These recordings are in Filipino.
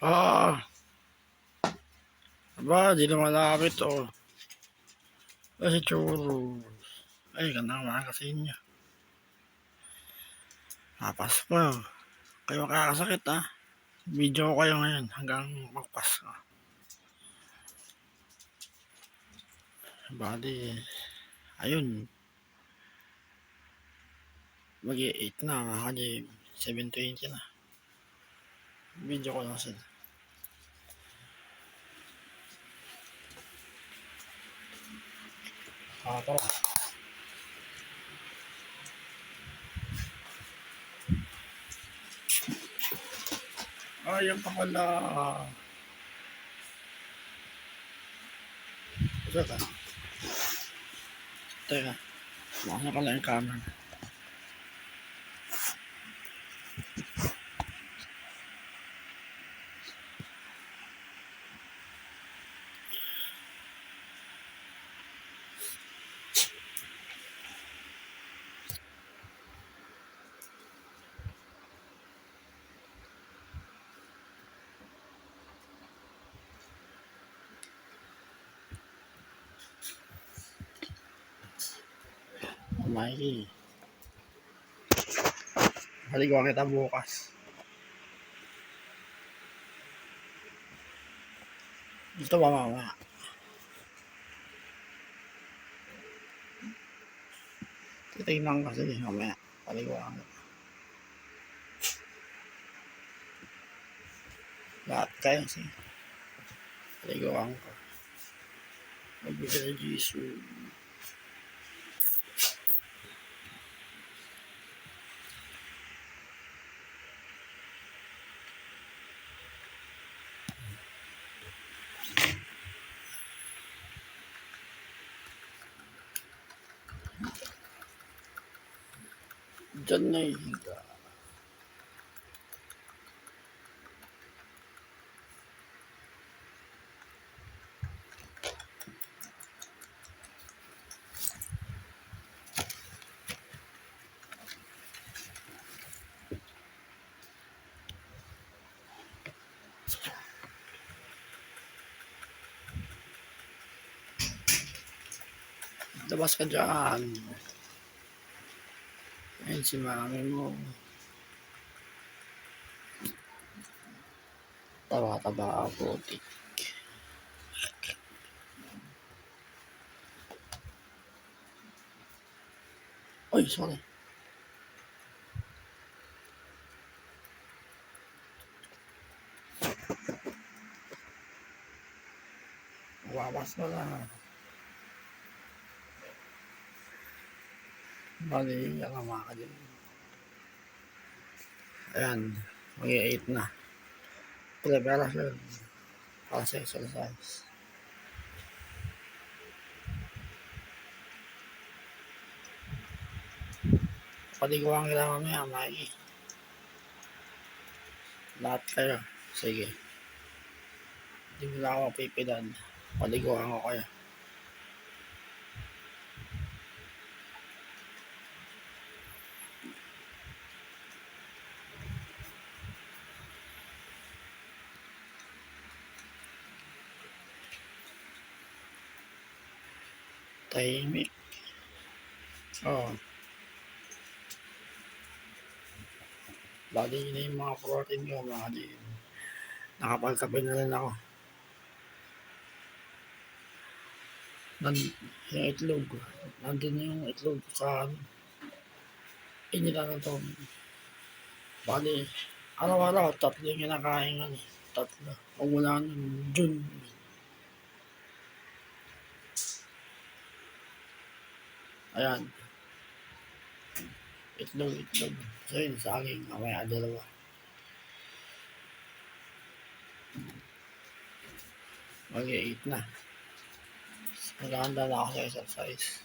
Ah, aba, di na malapit oh. Kasi churros. Ay, ganda naman kasi inyo. Pasko. Kayo kakasakit ha. Video ko kayo ngayon hanggang magpasko. Bali, ayun. Mag-8 na, kasi 7:20 na. Video ko lang sila. Tara. Ayan pa pala. Teka. Teka. Baka pala yung camera. Mikey. Haligaw kita bukas. Dito ba mamaya? Titignan kasi mamaya. Haligaw kita. Lahat kayo kasi. Haligaw ko. Magbigay na Jesus. Diyan na higa. Labas ka dyan. Ayun si mami mo. Taba-taba ako. Ay, sorry. Wawas na lang. Bali, ang ama ka din. Ayan, mag-8 na. Preparation para sa exercise. Paliguan kita mamaya, Mikey. Lahat kayo. Sige. Hindi mo lang ako pipilan. Paliguan ko kayo. Tahimik. Oo. Bali na yung mga protein ko, mga din. Nakapagkape na rin ako. Yung itlog. Nandun yung itlog sa inila na to. Bali, araw-araw, 3 yung kinakain nga. 3. Kung wala nun, June. Ayan. Itlog. So yun, saging. Mamaya, 2. Mag-8 na. Maganda na ako sa exercise.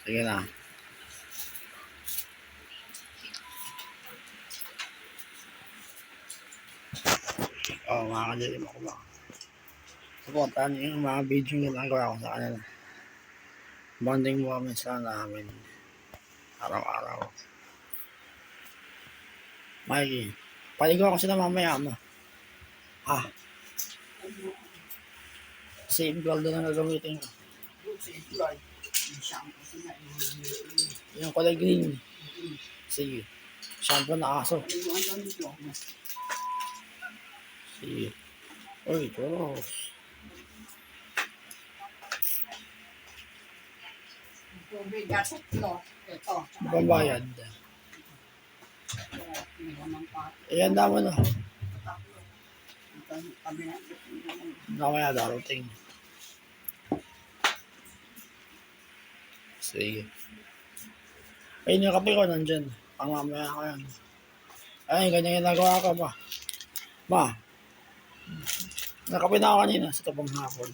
Sige na. mga kadilim ako ba. Supportahan niyo yung mga video yung ginagawa ko sa kanila. Bonding moments lang namin. Araw-araw. Mikey, paligaw ako sila mamaya mo. Save gold na gagamitin ko. Yung kulay green. Sige. Shampoo na aso. Sige. Uy, Diyos. Babayad. Ayan damo na. Mamaya darating. Sige. Ayun yung kape ko nandyan. Pangmamaya ko yan. Ay, ganyan ginagawa ka ba? Ma, nakape na ako kanina sa tapang hapon.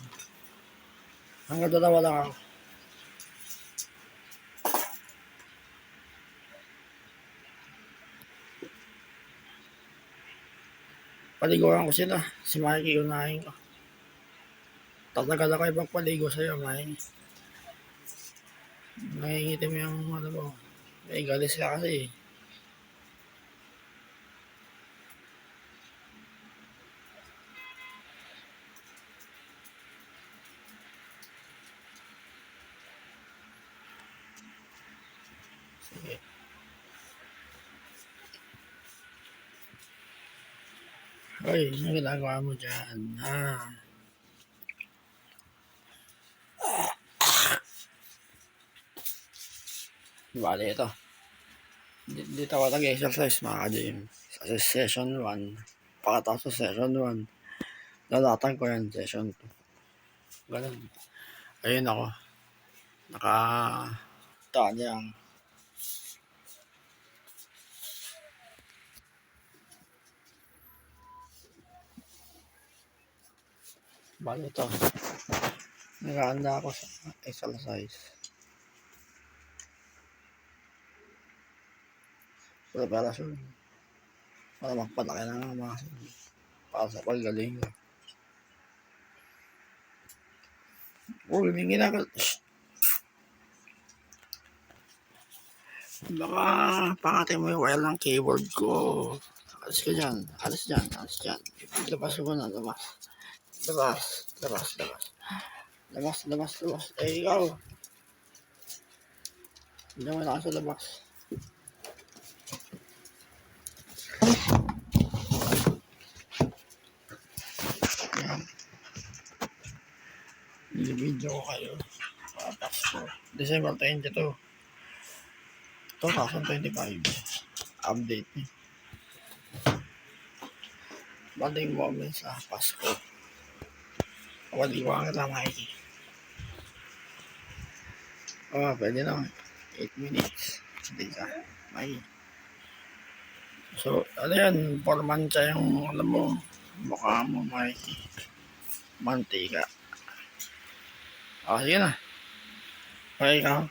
Hanggang dalawa lang ako. Paliguan ko sila. Si Mikey unahin ko. Tatagal ako ibang paligo sa'yo, Mikey. Nangingitim yung ano mo. May galis ka kasi eh. Sige. Ay, ano ginagawa mo dyan? Bale, ito. Dito ako nag-exercise mga ka-gym. Sa session 1. Pagkatapos sa session 1, lalatan ko yan session 2. Ganun. Ayun ako. Tanyang. Bale, ito. Nagahanda ako sa exercise. Preparasyon. Para magpalaki ng mga para sa paggaling ko. Uy, may ginagawa. Baka pangatin mo yung wire ng keyboard ko. Alis ka dyan. Alis dyan. Alis dyan. Labas mo na. Labas. Labas. Labas. Labas. Labas. Labas. Labas. Eh, ikaw. Hindi mo na sa labas. Yan. Video ko kayo. Pasko. December 22. 2025. Update niyo. Bonding moments sa Pasko. Waliwang kita, Mikey. Pwede na. 8 minutes. Hindi ka. Mikey. So, ano yan? 4 mancha yung, alam mo, mukha mo, Mikey. Mantika. Sige na. Okay, ikaw.